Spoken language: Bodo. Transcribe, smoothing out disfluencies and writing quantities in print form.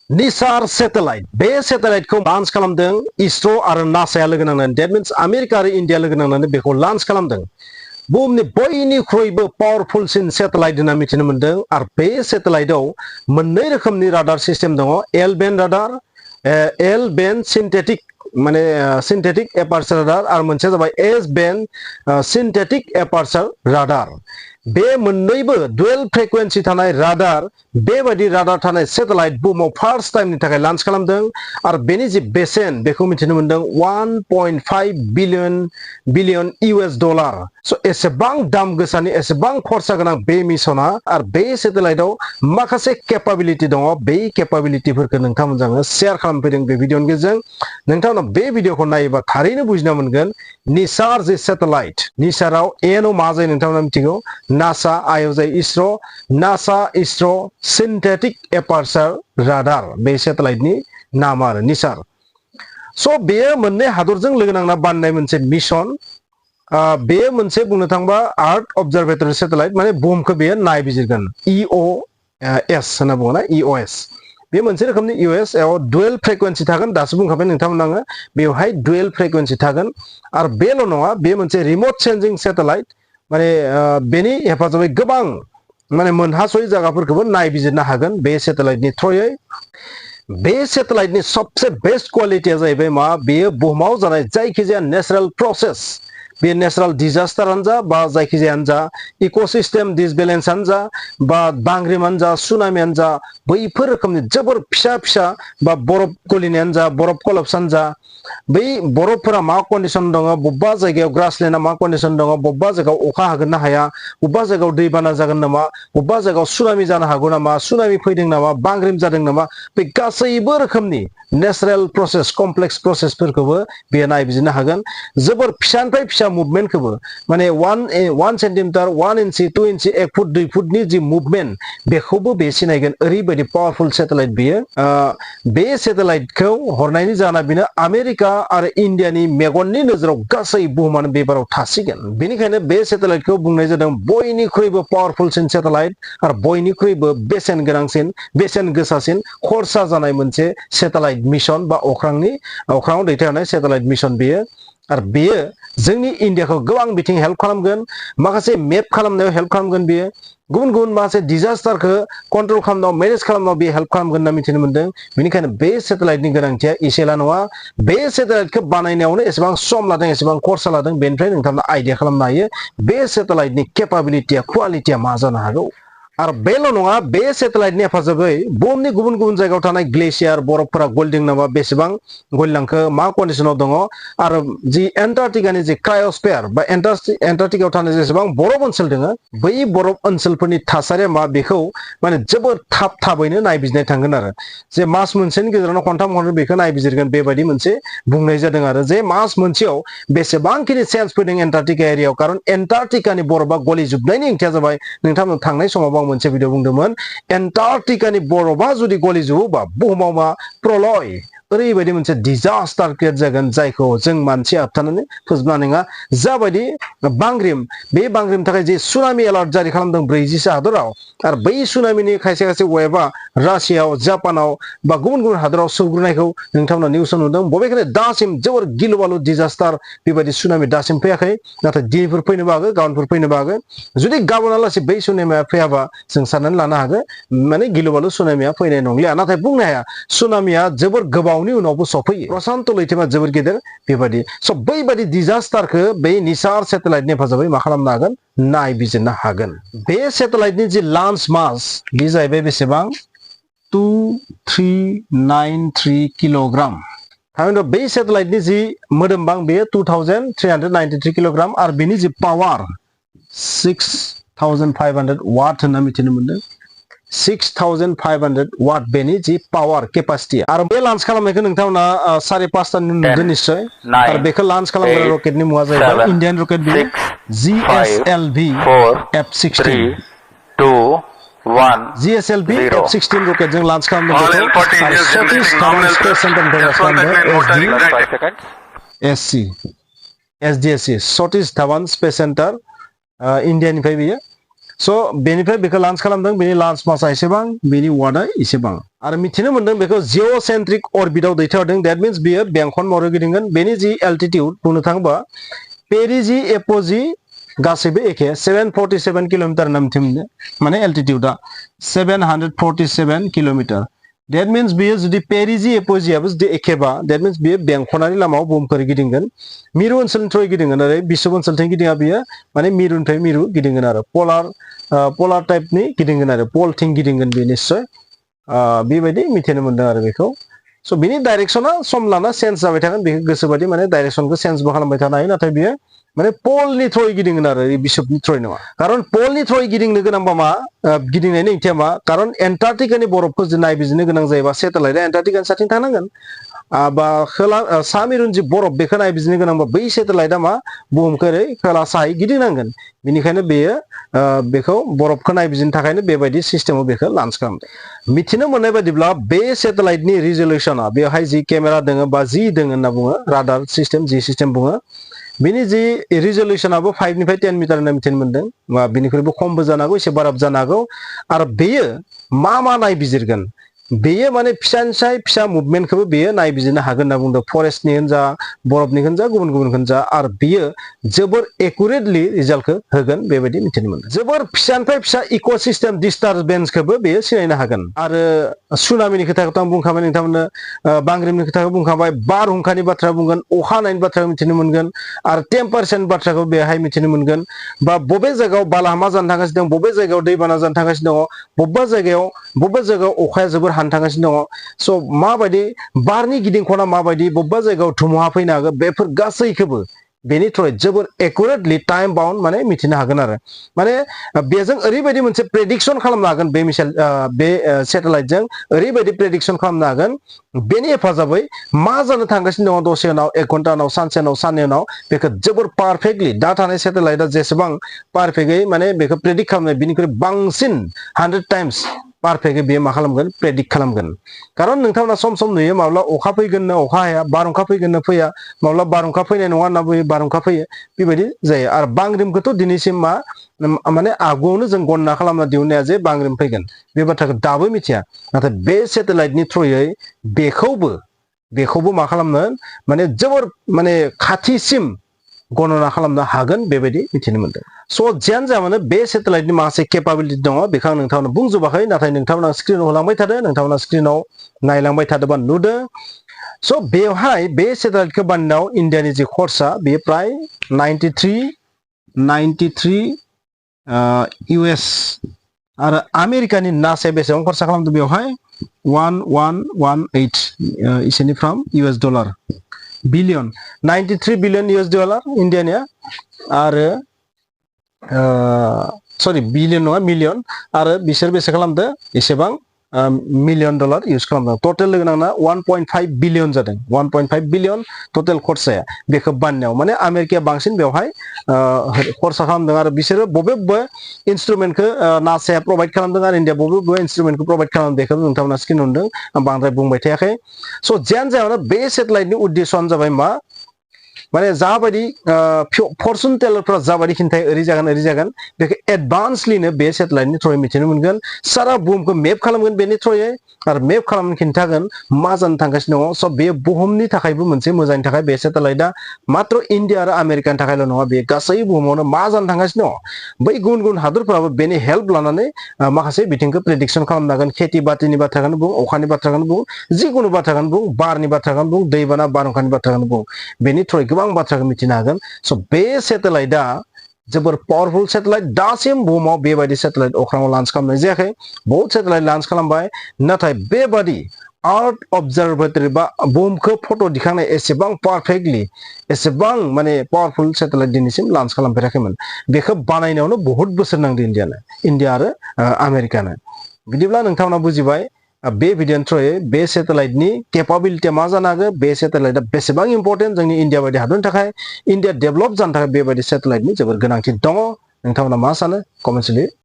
Nisar Satellite. Be satellite ko launch kalamdeng Isro ar NASA ya logo nangnan. That means America ar India logo nangnan beko launch kalamdeng. Buhumni bयनिख्रुइबो पावरफुल सिन सेटेलाइट होनना मिथिनो मोनदों आरो बे सेटेलाइटआव मोननै रोखोमनि राडार सिस्टेम दङ L band radar L band synthetic माने सिन्थेटिक एपार्चार राडार आरो मोनसेया जाबाय S band synthetic aperture radar बे मोननैबो डुएल फ्रिक्वेन्सि थानाय राडार बेबायदि राडार थानाय सेटेलाइट बुहुमाव फार्स्ट टाइमनि थाखाय लॉन्च खालामदों आरो बेनि जि बेसेन बेखौ मिथिनो मोनदों 1.5 बिलियन US डलार स एसेबां दाम गोसानि एसेबां खरसा गोनां बे मिशना आरो बे सेटेलाइटआव माखासे केपाबिलिटि दङ बे केपाबिलिटिफोरखौ नोंथांमोनजों शेयार खालामफैदों बे भिडिअनि गेजेरजों नोंथांमोना बे भिडिअखौ नायोबा थारैनो बुजिना मोनगोन निसार जे सेटेलाइट निसाराव एन मा जायो नोंथांमोना मिथिगौ NASA आयो जाय ISRO NASA ISRO synthetic aperture radar बे सेटेलाइटनि नाम आरो निसार स बेयो मोननै हादरजों लोगो नांना बानायनाय मोनसे मिशन बे मोनसे बुंनो थांबा आर्थ अबजारभेटरि सेटेलाइट माने बुहुमखौ बेयो नायबिजिरगोन EOS होनना बुङो ना EOS बे मोनसे रोखोमनि EOS आव डुएल फ्रिक्वेन्सि थागोन दासो बुंखाबाय नोंथांमोन आङो बेवहाय डुएल फ्रिक्वेन्सि थागोन आरो बेल' नङा बे मोनसे रिमोट सेन्सिं सेटेलाइट माने बेनि हेफाजाबै गोबां माने मोनहासयै जायगाफोरखौबो नायबिजिरनो हागोन बे सेटेलाइटनि थ्रुयै बे सेटेलाइटनि सबसे बेस्ट क्वालिटिया जाहैबाय मा बेयो बुहुमाव जानाय जायखिजाया नेचारेल प्रसेस बे नेचारेल डिजास्टारानो जा बा जायखिजायानो जा इकोसिस्टेम डिसबेलेन्सआनो जा बा बांग्रिमानो जा सुनामियानो जा बैफोर रोखोमनि जोबोर फिसा फिसा बा बरफ गलिनायानो जा बरफ कलाप्सानो जा बै बरफफोरा मा कन्डिशन दङ बबेबा जायगायाव ग्रासलेन्डआ मा कन्डिशन दङ बबेबा जायगायाव अखा हागोन ना हाया बबेबा जायगायाव दैबाना जागोन नामा बबेबा जायगायाव सुनामि जानो हागौ नामा सुनामि फैदों नामा बांग्रिम जादों नामा बे गासैबो रोखोमनि नेचारेल प्रसेस कमप्लेक्स प्रसेसफोरखौबो बेयो नायबिजिरनो हागोन जोबोर फिसानिफ्राय फिसा मुभमेन्टखौबो माने 1 सेन्टिमिटार 1 इन्सि 2 इन्सि 1 फुट 2 फुटनि जि मुभमेन्ट बेखौबो बे सिनायगोन ओरैबायदि पावारफुल सेटेलाइट बेयो बे सेटेलाइटखौ हरनायनि जाहोना बेनो आमेरिका आरो इन्डियानि मेगननि नोजोराव गासै बुहुमानो बेबाराव थासिगोन बेनिखायनो बे सेटेलाइटखौ बुंनाय जादों बयनिख्रुइबो पावारफुलसिन सेटेलाइट आरो बयनिख्रुइबो बेसेन गोनांसिन बेसेन गोसासिन खरसा जानाय मोनसे सेटेलाइट मिशन बा अख्राङाव दैथायहरनाय सेटेलाइट मिशन बेयो आरो बेयो जोंनि इन्डियाखौ गोबां बिथिं हेल्प खालामगोन माखासे मेप खालामनायाव हेल्प खालामगोन बेयो गुबुन गुबुन माखासे डिजास्टारखौ कन्ट्रोल खालामनायाव मेनेज खालामनायाव बे हेल्प खालामगोन होनना मिथिनो मोनदों बेनिखायनो बे सेटेलाइटनि गोनांथिया एसेला नङा बे सेटेलाइटखौ बानायनायावनो एसेबां सम लादों एसेबां खरसा लादों बेनिफ्राय नोंथाङा आइडिया खालामनो हायो बे सेटेलाइटनि केपाबिलिटिया क्वालिटिया मा जानो हागौ आरो बेल' नङा बे सेटेलाइटनि हेफाजाबै बुहुमनि गुबुन गुबुन जायगायाव थानाय ग्लेसियार बरफफोरा गलिदों नामा बेसेबां गलिलांखो मा कन्डिशनाव दङ आरो जि एन्टार्कटिकानि जि क्रायोस्फेयार बा एन्टार्कटिकायाव थानाय जेसेबां बरफ ओनसोल दङ बै बरफ ओनसोलफोरनि थासारिया मा बेखौ माने जोबोर थाबैनो नायबिजिरनाय थांगोन आरो जे मास मोनसेनि गेजेरावनो खनथाम खनब्रै बेखौ नायबिजिरगोन बेबायदि मोनसे बुंनाय जादों आरो जे मास मोनसेयाव बेसेबांखिनि चेन्ज फैदों एन्टार्कटिका एरियायाव कारण एन्टार्कटिकानि बरफा गलिजोबनायनि ओंथिया जाबाय नोंथांमोन थांनाय समाव मोनसे भिडिअ बुंदोंमोन एन्टार्कटिकानि बरफा जुदि गलिजोबोबा बुहुमाव मा प्रलय ओरैबायदि मोनसे डिजास्टार क्रिएट जागोन जायखौ जों मानसिया होबथानानै फोजोबनो नङा जाबायदि बांग्रिम बे बांग्रिमनि थाखाय जे सुनामि एलार्ट जारि खालामदों 40 हादराव आरो बै सुनामिनि खायसे खायसे वेबा रासियाव जापानाव बा गुबुन गुबुन हादराव सौग्रायनायखौ नोंथांमोना निउसाव नुदों बबेखानि दासिम जोबोर गिलु बालु डिजास्टार बेबायदि सुनामि दासिम फैयाखै नाथाय दिनैफोर फैनोबो हागौ गाबोनफोर फैनोबो हागौ जुदि गाबोनालासि बै सुनामिया फैयाबा जों साननानै लानो हागोन माने गिलु बालु सुनामिया फैनाय नंलिया नाथाय बुंनो हाया सुनामिया जोबोर गोबावनि उनावबो सफैयो प्रशान्त लैथोमा जोबोर गेदेर बेबायदि स बैबायदि डिजास्टारखौ बै निसार सेटेलाइटनि हेफाजाबै मा खालामनो हागोन नायबिजिरनो हागोन बे सेटेलाइटनि जि लॉन्च मास बे जाहैबाय बेसेबां 2393 किल'ग्राम थामहिनबा बे सेटेलाइटनि जि मोदोमबां बेयो 2393 किल'ग्राम आरो बेनि जि पावार 6500 वाट होनना मिथिनो मोनदों 6500 वाट बेनि जि पावार केपासिटी आरो बे लॉन्च खालामनायखौ नोंथांमोना 5:30 नुदों निश्चय आरो बेखौ लॉन्च खालामग्रा रकेटनि मुङा जाहैबाय इन्डियान रकेट बियो GSLV F-16 GSLV F-16 rocket जों लॉन्च खालामदों बेखौ आरो सतीश धवन स्पेस सेन्टारनिफ्राय लॉन्च खालामदों SDSC Satish Dhawan space centre इन्डियानिफ्राय बियो स' बेनिफ्राय बेखौ लॉन्च खालामदों बेनि लॉन्च मासा एसेबां बेनि वाटआ एसेबां आरो मिथिनो मोनदों बेखौ जिअसेंट्रिक अरबिटआव दैथायहरदों दैट मीन्स बियो बेंखन महरै गिदिंगोन बेनि जि एल्टिट्यूड बुंनो थाङोबा पेरिजि एप'जि गासैबो एखे 747 किलोमीटर होनना मिथिनो मोनो माने एल्टिट्यूडआ 747 किलोमीटर दैट मीन्स बियो जुदि पेरिजि एप'जियाबो जुदि एखेबा दैट मीन्स बियो बेंखनारि लामायाव बुहुमखौ गिदिंगोन मिरु ओनसोलनिफ्राय गिदिंगोन आरो बिश्व ओनसोलथिं गिदिङा बियो माने मिरुनिफ्राय मिरु गिदिंगोन आरो पलार टाइपनि गिदिंगोन आरो पलथिं गिदिंगोन बे निश्चय बेबायदि मिथिनो मोनदों आरो बेखौ स' बिनि डाइरेक्सना सम लाना चेन्ज जाबाय थागोन बेखौ गोसोबादि माने डाइरेक्सनखौ चेन्जबो खालामबाय थानो हायो नाथाय बियो माने पलनि थ्रयै गिदिंगोन आरो बिश्वनि थ्रयै नङा खारन पलनि थ्रयै गिदिंनो गोनांबा मा गिदिंनायनि ओंथिया मा खारन एन्टार्कटिकानि बरफखौ जुदि नायबिजिरनो गोनां जायोबा सेटेलाइटआ एन्टार्कटिकानि साथिं थांनांगोन बा खोला सा मिरुनि जि बरफ बेखौ नायबिजिरनो गोनांबा बै सेटेलाइटआ मा बुहुमखौ ओरै खोला साहायै गिदिंनांगोन बेनिखायनो बेयो बेखौ बरफखौ नायबिजिरनो थाखायनो बेबायदि सिस्टेमाव बेखौ लॉन्च खालामदों मिथिनो मोननाय बायदिब्ला बे सेटेलाइटनि रिजोल्यूशना बेवहाय जि केमेरा दङ बा जि दङ होनना बुङो राडार सिस्टेम जि सिस्टेम बुङो बिनि जि रिजोल्यूशनाबो 5 निफ्राय 10 मिटार होनना मिथिनो मोनदों बिनिख्रुइबो खमबो जानो हागौ एसे बाराबो जानो हागौ आरो बेयो मा नायबिजिरगोन बेयो माने फिसानिफ्राय फिसा मुभमेन्टखौबो बेयो नायबिजिरनो हागोन होनना बुंदों फरेस्टनि जा बरफनि जा गुबुन गुबुन जा आरो बियो जोबोर एकुरेटलि रिजाल्टखौ होगोन बेबायदि मिथिनो मोनदों जोबोर फिसानिफ्राय फिसा इकोसिस्टेम डिस्टारबेन्सखौबो बेयो सिनायनो हागोन आरो सुनामिनि खोथाखौथ' आं बुंखाबाय नोंथांमोननो बांग्रिनि खोथाखौ बुंखाबाय बारहुंखानि बाथ्रा बुंगोन अखा हानायनि बाथ्रा मिथिनो मोनगोन आरो टेम्पारेचारनि बाथ्राखौ बेहाय मिथिनो मोनगोन बा बबे जायगायाव बालाहामा जानो थांगासिनो दं बबे जायगायाव दैबाना जानो थांगासिनो दङ बबेबा जायगायाव अखाया जोबोर हानो थांगासिनो दङ स' माबायदि बारनि गिदिंखना माबायदि बबेबा जायगायाव धुमुहा फैनो हागोन बेफोर गासैखौबो बेनि थ्रुयै जोबोर एकुरेटलि टाइम बाउन्ड माने मिथिनो हागोन आरो माने बेजों ओरैबायदि मोनसे प्रेडिक्सन खालामनो हागोन बे सेटेलाइटजों ओरैबायदि प्रेडिक्सन खालामनो हागोन बेनि हेफाजाबै मा जानो थांगासिनो दङ दसे उनाव 1 घन्टा उनाव सानसे उनाव साननै उनाव बेखौ जोबोर पारफेक्टलि दा थानाय सेटेलाइटआ जेसेबां पारफेक्टयै माने बेखौ प्रेडिक्ट खालामनाय बिनिख्रुइ बांसिन 100 टाइम्स पारफेक्टयै बेयो मा खालामगोन प्रेडिक्ट खालामगोन खारन नोंथांमोना सम सम नुयो माब्ला अखा फैगोननो अखा हाया बारहुंखा फैगोननो फैया माब्ला बारहुंखा फैनाय नङा होनना बुङो बारहुंखा फैयो बेबायदि जायो आरो बांग्रिमखौथ' दिनैसिम माने आगुआवनो जों गणना खालामना दिहुननाया जे बांग्रिम फैगोन बे बाथ्राखौ दाबो मिथिया नाथाय बे सेटेलाइटनि थ्रुयै बेखौबो मा खालामनो माने जोबोर माने खाथिसिम गणना खालामनो हागोन बेबायदि मिथिनो मोनदों स' जियानो जा मानो बे सेटेलाइटनि माखासे केपाबिलिटि दङ बेखौ आं नोंथांनो बुंजोबाखै नाथाय नोंथांमोना स्क्रिनाव होलांबाय थादों नोंथांमोना स्क्रिनाव नायलांबाय थादोंबा नुदों स' बेवहाय बे सेटेलाइटखौ बानायनायाव इन्डियानि जि खरसा बेयो प्राय 93 US आरो आमेरिकानि नासाया बेसेबां खरसा खालामदों बेवहाय 1118 इसोरनि from US dollar billion 93 billion US dollar इन्डियानिया आरो सरि बिलियन नङा मिलियन आरो बिसोर बेसे खालामदों एसेबां मिलियन डलार इउज खालामदों टटेल लोगो नांना 1.5 बिलियन जादों 1.5 बिलियन टटेल खरसाया बेखौ बानायनायाव माने आमेरिकाया बांसिन बेवहाय खरसा खालामदों आरो बिसोरो बबे इन्स्ट्रुमेन्टखौ नासाया प्रभाइड खालामदों आरो इन्डिया बबे इन्स्ट्रुमेन्टखौ प्रभाइड खालामदों बेखौ नोंथांमोना स्क्रिन नुदों आं बांद्राय बुंबाय थायाखै स' जियानो जाया बे सेटेलाइटनि उद्देश्यआनो जाबाय मा माने जाबायदि फरचुन टेलारफ्रा जाबायदि खिन्थायो ओरै जागोन बेखौ एडभान्सलिनो बे सेटेलाइटनि थ्रुयै मिथिनो मोनगोन सारा बुहुमखौ मेप खालामगोन बेनि थ्रुयै आरो मेप खालामनो खिन्थागोन मा जानो थांगासिनो दङ स' बे बुहुमनि थाखायबो मोनसे मोजांनि थाखाय बे सेटेलाइटआ मात्र इन्डिया आरो आमेरिकानि थाखायल' नङा बे गासै बुहुमावनो मा जानो थांगासिनो दङ बै गुबुन गुबुन हादरफ्राबो बेनि हेल्प लानानै माखासे बिथिंखौ प्रेडिक्सन खालामनो हागोन खेथि बाथिनि बाथ्राखौनो बुं अखानि बाथ्राखौनो बुं जिखुनु बाथ्राखौनो बुं बारनि बाथ्राखौनो बुं दैबाना बारहुंखानि बाथ्राखौनो बुं बेनि थ्रुयै गोबां बाथ्राखौ मिथिनो हागोन स' बे सेटेलाइटआ जोबोर पावारफुल सेटेलाइट दासिम बुहुमाव बेबायदि सेटेलाइट अख्राङाव लॉन्च खालामनाय जायाखै बहुत सेटेलाइट लॉन्च खालामबाय नाथाय बेबादि आर्थ अबजारभेटरि बा बुहुमखौ फट' दिखांनाय एसेबां पारफेक्टलि एसेबां माने पावारफुल सेटेलाइट दिनैसिम लॉन्च खालामफेराखैमोन बेखौ बानायनायावनो बहुत बोसोर नांदों इन्डिया आरो आमेरिकानो बिदिब्ला नोंथांमोना बुजिबाय बे भिडिअनि थ्रुयै बे सेटेलाइटनि केपाबिलिटिया मा जानो हागौ बे सेटेलाइटआ बेसेबां इम्पर्टेन्ट जोंनि इन्डिया बायदि हादरनि थाखाय इन्डिया डेभेलप जानो थाखाय बेबायदि सेटेलाइटनि जोबोर गोनांथि दङ नोंथांमोना मा सानो कमेन्ट्स लिर